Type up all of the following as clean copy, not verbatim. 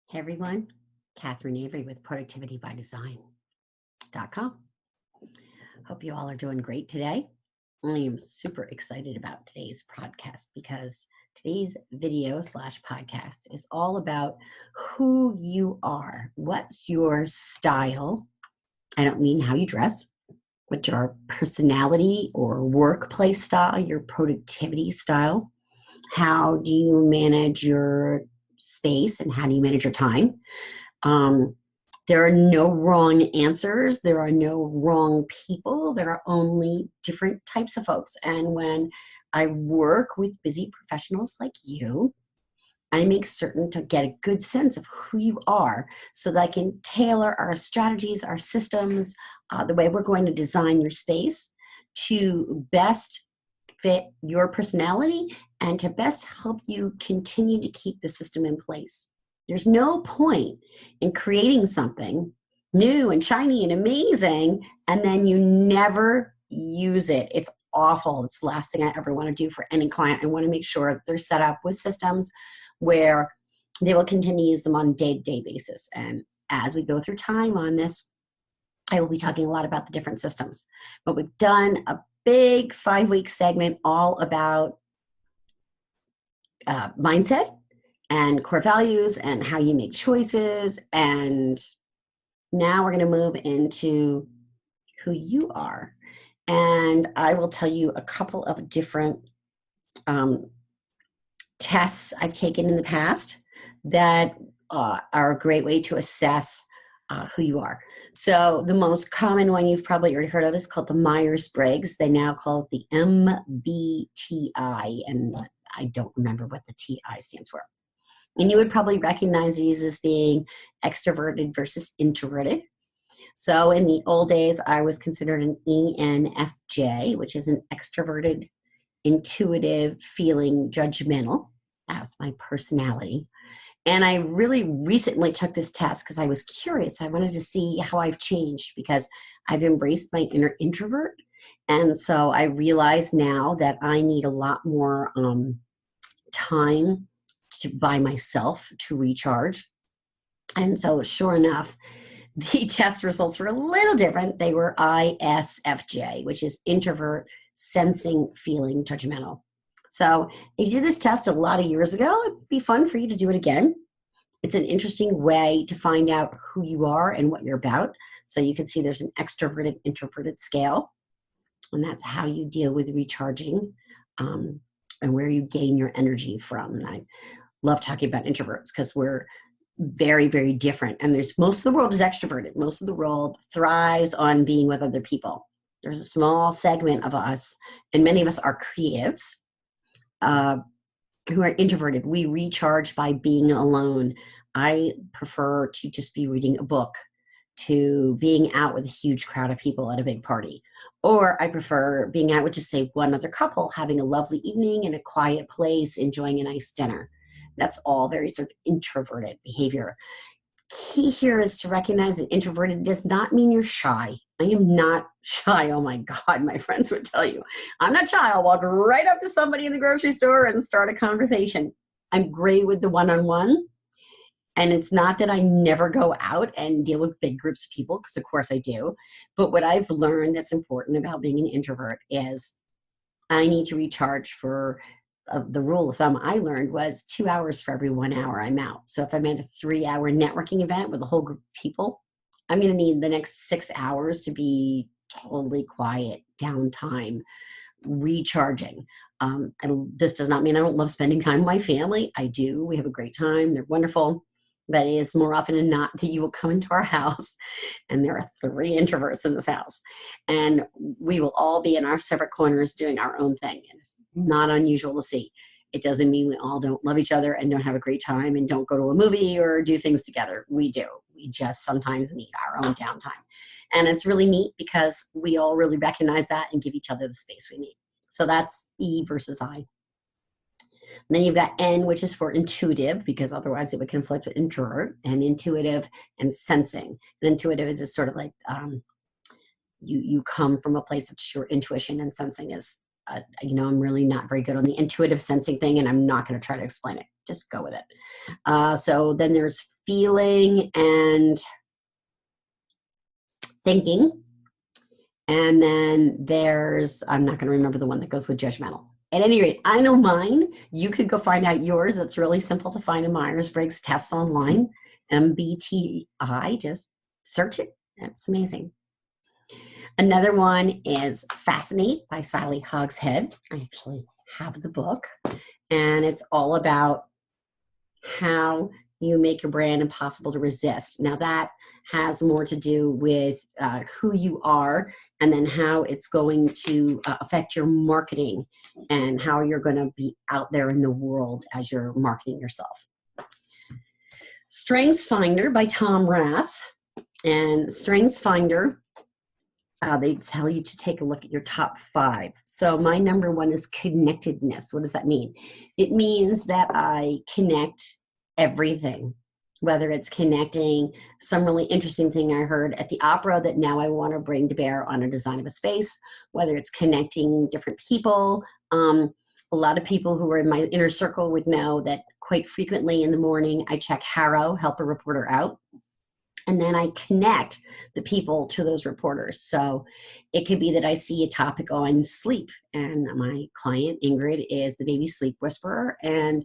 Hey everyone, Catherine Avery with productivitybydesign.com. Hope you all are doing great today. I am super excited about today's podcast because today's video slash podcast is all about who you are. What's your style? I don't mean how you dress, but your personality or workplace style, your productivity style. How do you manage your space and how do you manage your time? Um, there are no wrong answers. There are no wrong people. There are only different types of folks. And when I work with busy professionals like you, I make certain to get a good sense of who you are so that I can tailor our strategies, our systems, the way we're going to design your space to best fit your personality and to best help you continue to keep the system in place. There's no point in creating something new and shiny and amazing and then you never use it. It's awful. It's the last thing I ever want to do for any client. I want to make sure that they're set up with systems where they will continue to use them on a day-to-day basis. And as we go through time on this, I will be talking a lot about the different systems. But we've done a big 5-week segment all about mindset and core values and how you make choices. And now we're going to move into who you are. And I will tell you a couple of different tests I've taken in the past that are a great way to assess who you are. So the most common one you've probably already heard of is called the Myers-Briggs. They now call it the MBTI, and I don't remember what the TI stands for. And you would probably recognize these as being extroverted versus introverted. So in the old days, I was considered an ENFJ, which is an extroverted, intuitive, feeling, judgmental as my personality. And I really recently took this test because I was curious. I wanted to see how I've changed because I've embraced my inner introvert. And so I realize now that I need a lot more time by myself to recharge. And so sure enough, the test results were a little different. They were ISFJ, which is introvert, sensing, feeling, judgmental. So if you did this test a lot of years ago, it'd be fun for you to do it again. It's an interesting way to find out who you are and what you're about. So you can see there's an extroverted, introverted scale. And that's how you deal with recharging and where you gain your energy from. And I love talking about introverts because we're very, very different. And there's most of the world is extroverted. Most of the world thrives on being with other people. There's a small segment of us, and many of us are creatives who are introverted. We recharge by being alone. I prefer to just be reading a book to being out with a huge crowd of people at a big party. Or I prefer being out with just say one other couple, having a lovely evening in a quiet place, enjoying a nice dinner. That's all very sort of introverted behavior. Key here is to recognize that introverted does not mean you're shy. I am not shy. Oh my God, my friends would tell you. I'm not shy. I'll walk right up to somebody in the grocery store and start a conversation. I'm great with the one-on-one. And it's not that I never go out and deal with big groups of people, because of course I do. But what I've learned that's important about being an introvert is I need to recharge for the rule of thumb I learned was 2 hours for every 1 hour I'm out. So if I'm at a 3-hour networking event with a whole group of people, I'm going to need the next 6 hours to be totally quiet, downtime, recharging. This does not mean I don't love spending time with my family. I do. We have a great time. They're wonderful. But it is more often than not that you will come into our house and there are 3 introverts in this house. And we will all be in our separate corners doing our own thing. And it's not unusual to see. It doesn't mean we all don't love each other and don't have a great time and don't go to a movie or do things together. We do. We just sometimes need our own downtime. And it's really neat because we all really recognize that and give each other the space we need. So that's E versus I. And then you've got N, which is for intuitive, because otherwise it would conflict with introvert, and intuitive and sensing. And intuitive is just sort of like you come from a place of just your intuition, and sensing is I'm really not very good on the intuitive sensing thing, and I'm not going to try to explain it. Just go with it. So then there's feeling and thinking. And then there's, I'm not going to remember the one that goes with judgmental. At any rate, I know mine. You could go find out yours. It's really simple to find in Myers-Briggs tests online. MBTI, just search it. That's amazing. Another one is Fascinate by Sally Hogshead. I actually have the book, and it's all about how you make your brand impossible to resist. Now that has more to do with who you are, and then how it's going to affect your marketing and how you're going to be out there in the world as you're marketing yourself. Strengths Finder by Tom Rath. And Strengths Finder, they tell you to take a look at your top 5. So my number 1 is connectedness. What does that mean? It means that I connect everything, whether it's connecting some really interesting thing I heard at the opera that now I want to bring to bear on a design of a space, whether it's connecting different people. A lot of people who are in my inner circle would know that quite frequently in the morning, I check HARO, Help a Reporter Out. And then I connect the people to those reporters. So it could be that I see a topic on sleep, and my client, Ingrid, is the baby sleep whisperer. And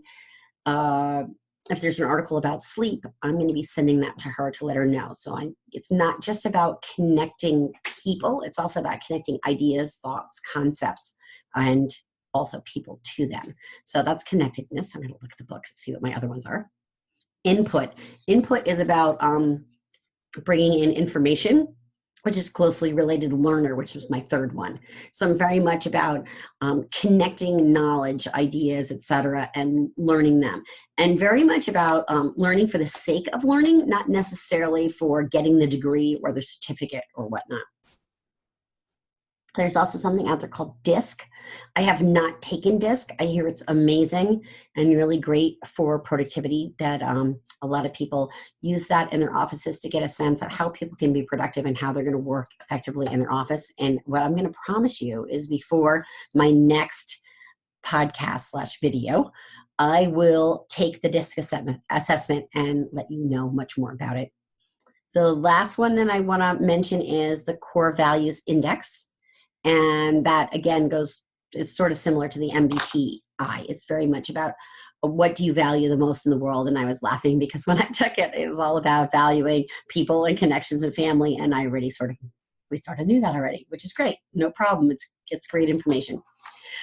if there's an article about sleep, I'm going to be sending that to her to let her know. So it's not just about connecting people. It's also about connecting ideas, thoughts, concepts, and also people to them. So that's connectedness. I'm going to look at the book and see what my other ones are. Input. Input is about bringing in information, which is closely related to learner, which is my third one. So I'm very much about connecting knowledge, ideas, etc., and learning them. And very much about learning for the sake of learning, not necessarily for getting the degree or the certificate or whatnot. There's also something out there called DISC. I have not taken DISC. I hear it's amazing and really great for productivity, that a lot of people use that in their offices to get a sense of how people can be productive and how they're going to work effectively in their office. And what I'm going to promise you is before my next podcast/video, I will take the DISC assessment and let you know much more about it. The last one that I want to mention is the Core Values Index. And that, again, is sort of similar to the MBTI. It's very much about what do you value the most in the world. And I was laughing because when I took it, it was all about valuing people and connections and family. And we sort of knew that already, which is great. No problem. It's great information.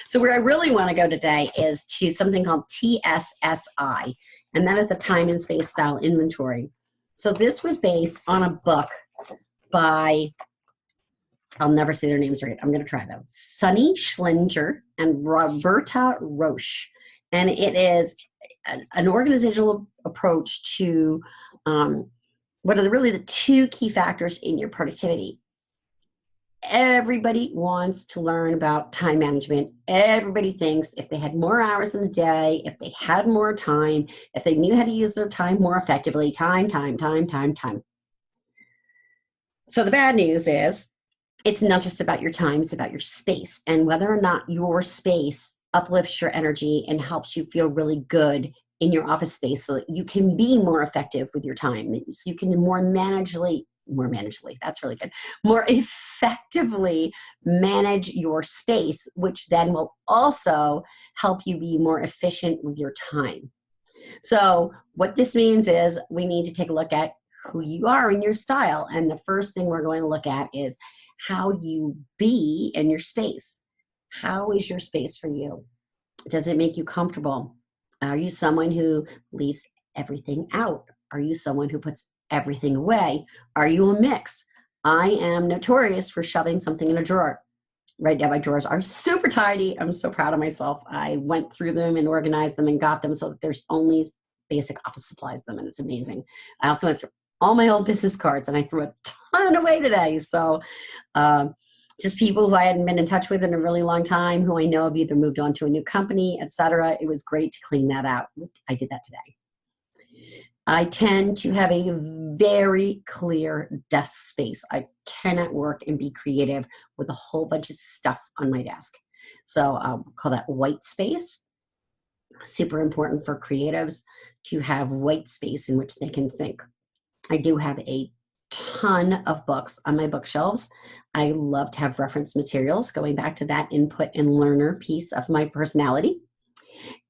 So where I really want to go today is to something called TSSI. And that is the Time and Space Style Inventory. So this was based on a book by, I'll never say their names right. I'm going to try though. Sunny Schlinger and Roberta Roche. And it is an organizational approach to what are really the 2 key factors in your productivity. Everybody wants to learn about time management. Everybody thinks if they had more hours in the day, if they had more time, if they knew how to use their time more effectively, time. So the bad news is, it's not just about your time, it's about your space, and whether or not your space uplifts your energy and helps you feel really good in your office space so that you can be more effective with your time, so you can more effectively manage your space, which then will also help you be more efficient with your time. So what this means is we need to take a look at who you are and your style. And the first thing we're going to look at is how you be in your space. How is your space for you? Does it make you comfortable? Are you someone who leaves everything out? Are you someone who puts everything away? Are you a mix? I am notorious for shoving something in a drawer. Right now my drawers are super tidy. I'm so proud of myself. I went through them and organized them and got them so that there's only basic office supplies in them, and it's amazing. I also went through all my old business cards and I threw a ton away today. So just people who I hadn't been in touch with in a really long time, who I know have either moved on to a new company, etc. It was great to clean that out. I did that today. I tend to have a very clear desk space. I cannot work and be creative with a whole bunch of stuff on my desk. So I'll call that white space. Super important for creatives to have white space in which they can think. I do have a ton of books on my bookshelves. I love to have reference materials, going back to that input and learner piece of my personality.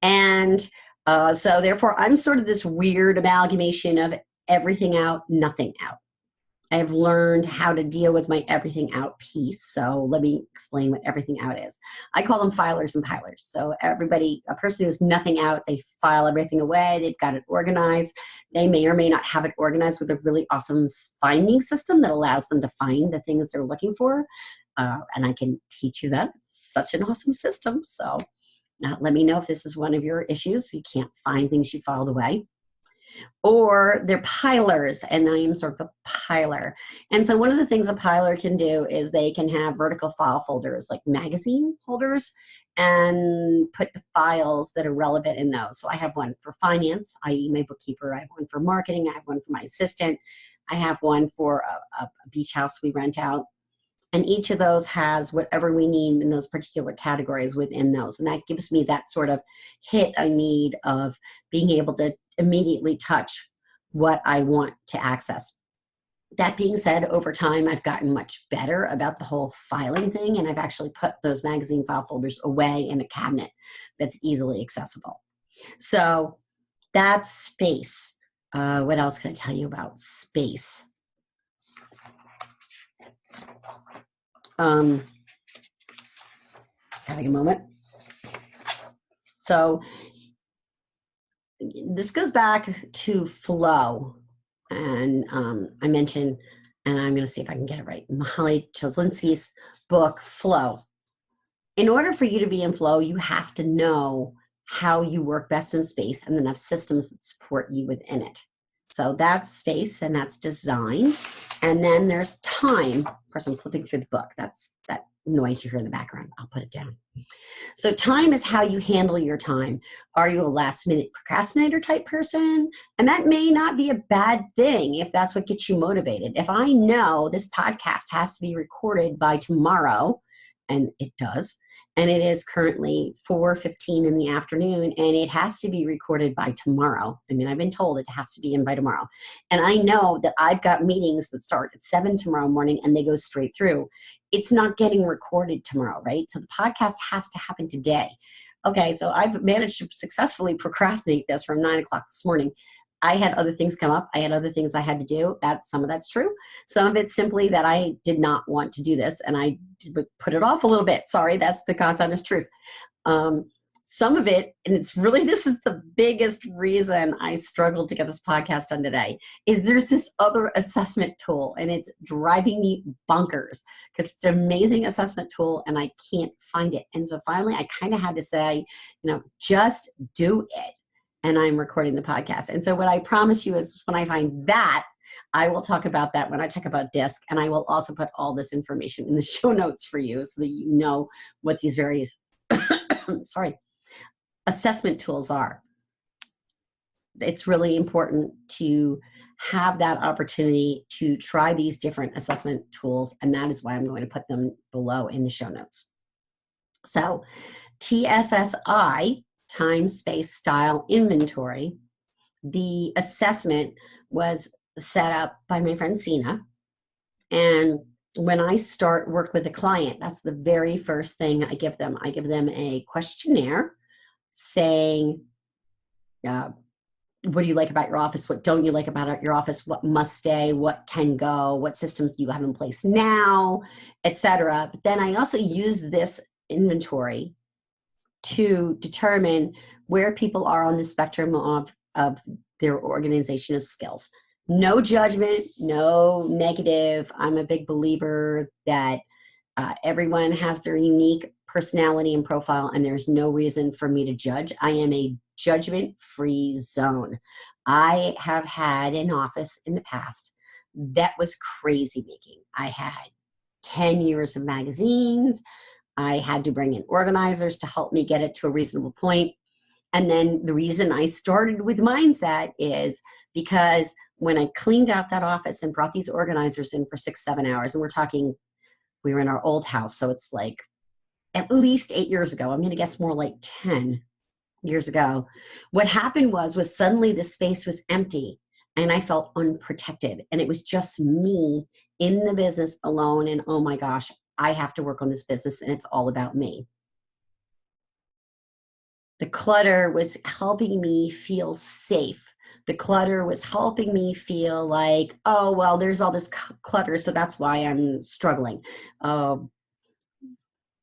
And so therefore, I'm sort of this weird amalgamation of everything out, nothing out. I've learned how to deal with my everything out piece. So let me explain what everything out is. I call them filers and pilers. So everybody, a person who's nothing out, they file everything away. They've got it organized. They may or may not have it organized with a really awesome finding system that allows them to find the things they're looking for. And I can teach you that. It's such an awesome system. So let me know if this is one of your issues. You can't find things you filed away. Or they're pilers, and I am sort of a piler. And so one of the things a piler can do is they can have vertical file folders, like magazine holders, and put the files that are relevant in those. So I have one for finance, i.e. my bookkeeper. I have one for marketing. I have one for my assistant. I have one for a beach house we rent out. And each of those has whatever we need in those particular categories within those. And that gives me that sort of hit I need of being able to immediately touch what I want to access. That being said, over time, I've gotten much better about the whole filing thing, and I've actually put those magazine file folders away in a cabinet that's easily accessible. So that's space. What else can I tell you about space? Having a moment. So this goes back to flow. And I mentioned, and I'm going to see if I can get it right, Molly Cheslinski's book, Flow. In order for you to be in flow, you have to know how you work best in space and enough systems that support you within it. So that's space and that's design. And then there's time. Of course, I'm flipping through the book. That's that noise you hear in the background. I'll put it down. So time is how you handle your time. Are you a last minute procrastinator type person? And that may not be a bad thing if that's what gets you motivated. If I know this podcast has to be recorded by tomorrow, and it does, and it is currently 4:15 in the afternoon, and it has to be recorded by tomorrow. I mean, I've been told it has to be in by tomorrow. And I know that I've got meetings that start at 7 tomorrow morning and they go straight through. It's not getting recorded tomorrow, right? So the podcast has to happen today. Okay, so I've managed to successfully procrastinate this from 9 o'clock this morning. I had other things come up. I had other things I had to do. Some of that's true. Some of it's simply that I did not want to do this and I put it off a little bit. Sorry, that's the God's honest truth. Some of it, and it's really, this is the biggest reason I struggled to get this podcast done today, is there's this other assessment tool and it's driving me bonkers because it's an amazing assessment tool and I can't find it. And so finally I kind of had to say, just do it. And I'm recording the podcast. And so what I promise you is when I find that, I will talk about that when I talk about DISC, and I will also put all this information in the show notes for you so that you know what these various assessment tools are. It's really important to have that opportunity to try these different assessment tools, and that is why I'm going to put them below in the show notes. So TSSI, Time, Space, Style, Inventory. The assessment was set up by my friend Sina. And when I start work with a client, that's the very first thing I give them. I give them a questionnaire saying, what do you like about your office? What don't you like about your office? What must stay? What can go? What systems do you have in place now? Etc. But then I also use this inventory to determine where people are on the spectrum of their organizational skills. No judgment, no negative. I'm a big believer that everyone has their unique personality and profile, and there's no reason for me to judge. I am a judgment-free zone. I have had an office in the past that was crazy making. I had 10 years of magazines. I had to bring in organizers to help me get it to a reasonable point. And then the reason I started with mindset is because when I cleaned out that office and brought these organizers in for 6-7 hours, and we're talking, we were in our old house, so it's like at least 8 years ago. I'm going to guess more like 10 years ago. What happened was suddenly the space was empty and I felt unprotected. And it was just me in the business alone. And oh my gosh, I have to work on this business and it's all about me. The clutter was helping me feel safe. The clutter was helping me feel like, oh, well, there's all this clutter, so that's why I'm struggling. Uh,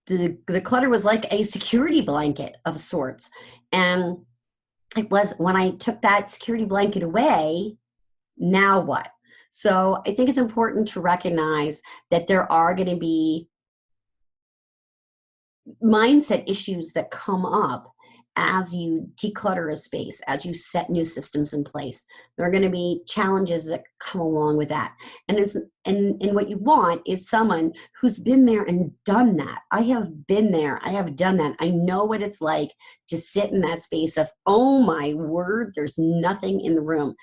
the clutter was like a security blanket of sorts. And it was when I took that security blanket away, now what? So I think it's important to recognize that there are going to be mindset issues that come up as you declutter a space, as you set new systems in place. There are going to be challenges that come along with that. And what you want is someone who's been there and done that. I have been there. I have done that. I know what it's like to sit in that space of, oh my word, there's nothing in the room.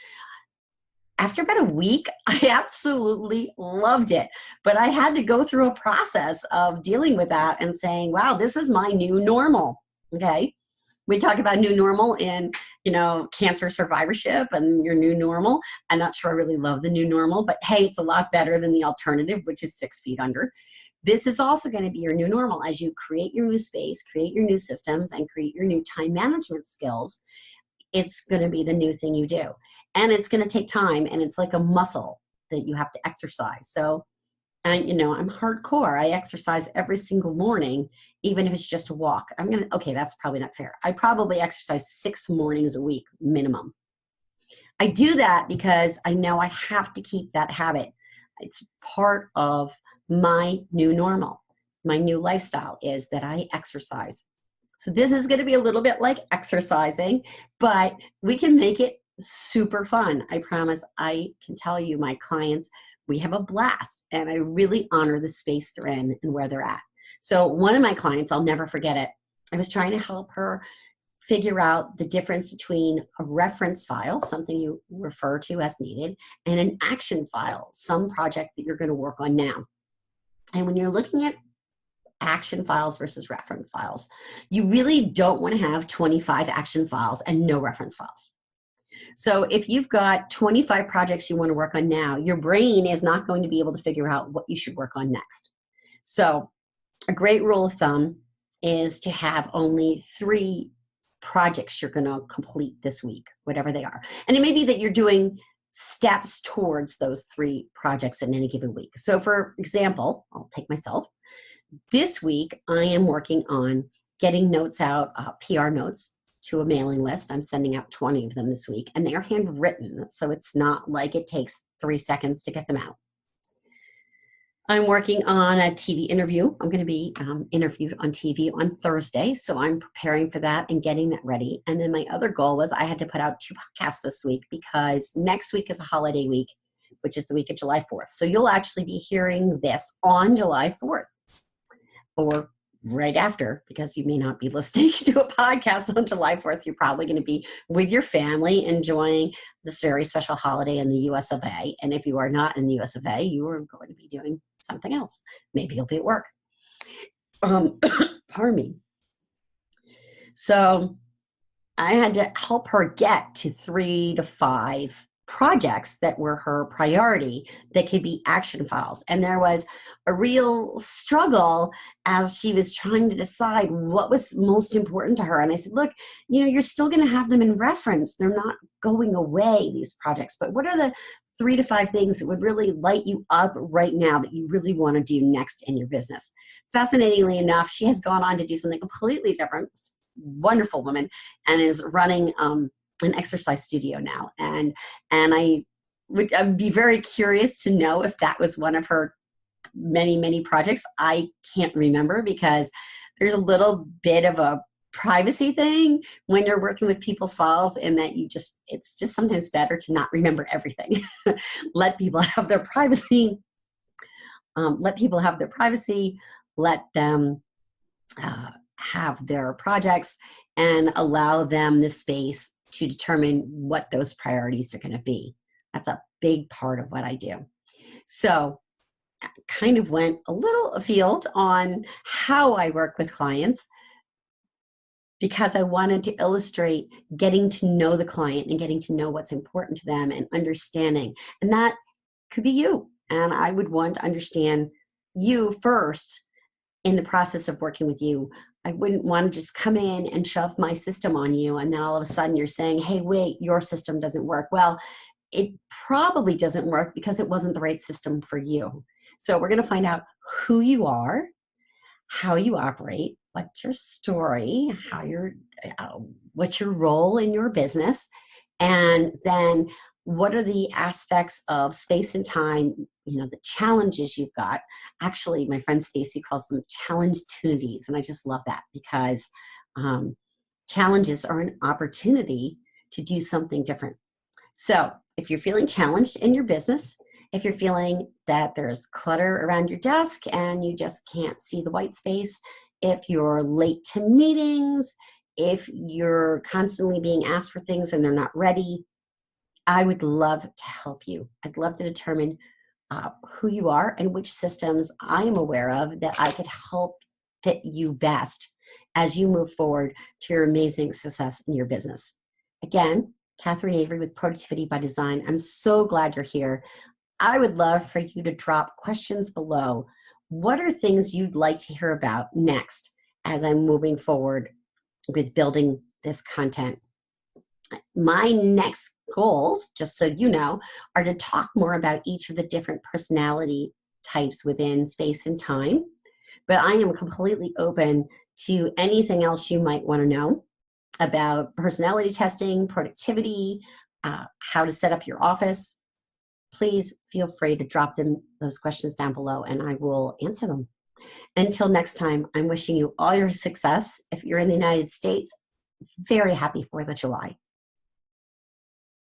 After about a week, I absolutely loved it. But I had to go through a process of dealing with that and saying, wow, this is my new normal. Okay. We talk about new normal in, cancer survivorship and your new normal. I'm not sure I really love the new normal, but hey, it's a lot better than the alternative, which is 6 feet under. This is also going to be your new normal as you create your new space, create your new systems, and create your new time management skills. It's going to be the new thing you do. And it's going to take time, and it's like a muscle that you have to exercise. So, I'm hardcore. I exercise every single morning, even if it's just a walk. Okay, that's probably not fair. I probably exercise 6 mornings a week minimum. I do that because I know I have to keep that habit. It's part of my new normal. My new lifestyle is that I exercise. So this is going to be a little bit like exercising, but we can make it super fun. I promise. I can tell you, my clients, we have a blast, and I really honor the space they're in and where they're at. So one of my clients, I'll never forget it. I was trying to help her figure out the difference between a reference file, something you refer to as needed, and an action file, some project that you're going to work on now. And when you're looking at action files versus reference files, you really don't want to have 25 action files and no reference files. So if you've got 25 projects you want to work on now, your brain is not going to be able to figure out what you should work on next. So a great rule of thumb is to have only 3 projects you're going to complete this week, whatever they are. And it may be that you're doing steps towards those 3 projects in any given week. So for example, I'll take myself. This week, I am working on getting notes out, PR notes, to a mailing list. I'm sending out 20 of them this week, and they are handwritten, so it's not like it takes 3 seconds to get them out. I'm working on a TV interview. I'm going to be interviewed on TV on Thursday, so I'm preparing for that and getting that ready. And then my other goal was I had to put out 2 podcasts this week because next week is a holiday week, which is the week of July 4th. So you'll actually be hearing this on July 4th. Or right after, because you may not be listening to a podcast on July 4th. You're probably going to be with your family enjoying this very special holiday in the US of A. And if you are not in the US of A, you are going to be doing something else. Maybe you'll be at work. Pardon me. So I had to help her get to 3 to 5 projects that were her priority that could be action files. And there was a real struggle as she was trying to decide what was most important to her. And I said, look, you're still going to have them in reference. They're not going away, these projects. But what are the 3 to 5 things that would really light you up right now that you really want to do next in your business? Fascinatingly enough, she has gone on to do something completely different. Wonderful woman, and is running an exercise studio now. And I'd be very curious to know if that was one of her many, many projects. I can't remember because there's a little bit of a privacy thing when you're working with people's files, in that it's just sometimes better to not remember everything. Let people have their privacy. Let them have their projects, and allow them the space to determine what those priorities are going to be. That's a big part of what I do. So kind of went a little afield on how I work with clients because I wanted to illustrate getting to know the client and getting to know what's important to them and understanding. And that could be you. And I would want to understand you first in the process of working with you. I wouldn't want to just come in and shove my system on you. And then all of a sudden you're saying, hey, wait, your system doesn't work. Well, it probably doesn't work because it wasn't the right system for you. So we're going to find out who you are, how you operate, what's your story, what's your role in your business, and then what are the aspects of space and time, the challenges you've got. Actually, my friend Stacy calls them challenge tunities, and I just love that because challenges are an opportunity to do something different. So if you're feeling challenged in your business, if you're feeling that there's clutter around your desk and you just can't see the white space, if you're late to meetings, if you're constantly being asked for things and they're not ready, I would love to help you. I'd love to determine who you are and which systems I am aware of that I could help fit you best as you move forward to your amazing success in your business. Again, Catherine Avery with Productivity by Design. I'm so glad you're here. I would love for you to drop questions below. What are things you'd like to hear about next as I'm moving forward with building this content? My next goals, just so you know, are to talk more about each of the different personality types within space and time. But I am completely open to anything else you might want to know about personality testing, productivity, how to set up your office. Please feel free to drop those questions down below and I will answer them. Until next time, I'm wishing you all your success. If you're in the United States, very happy 4th of July.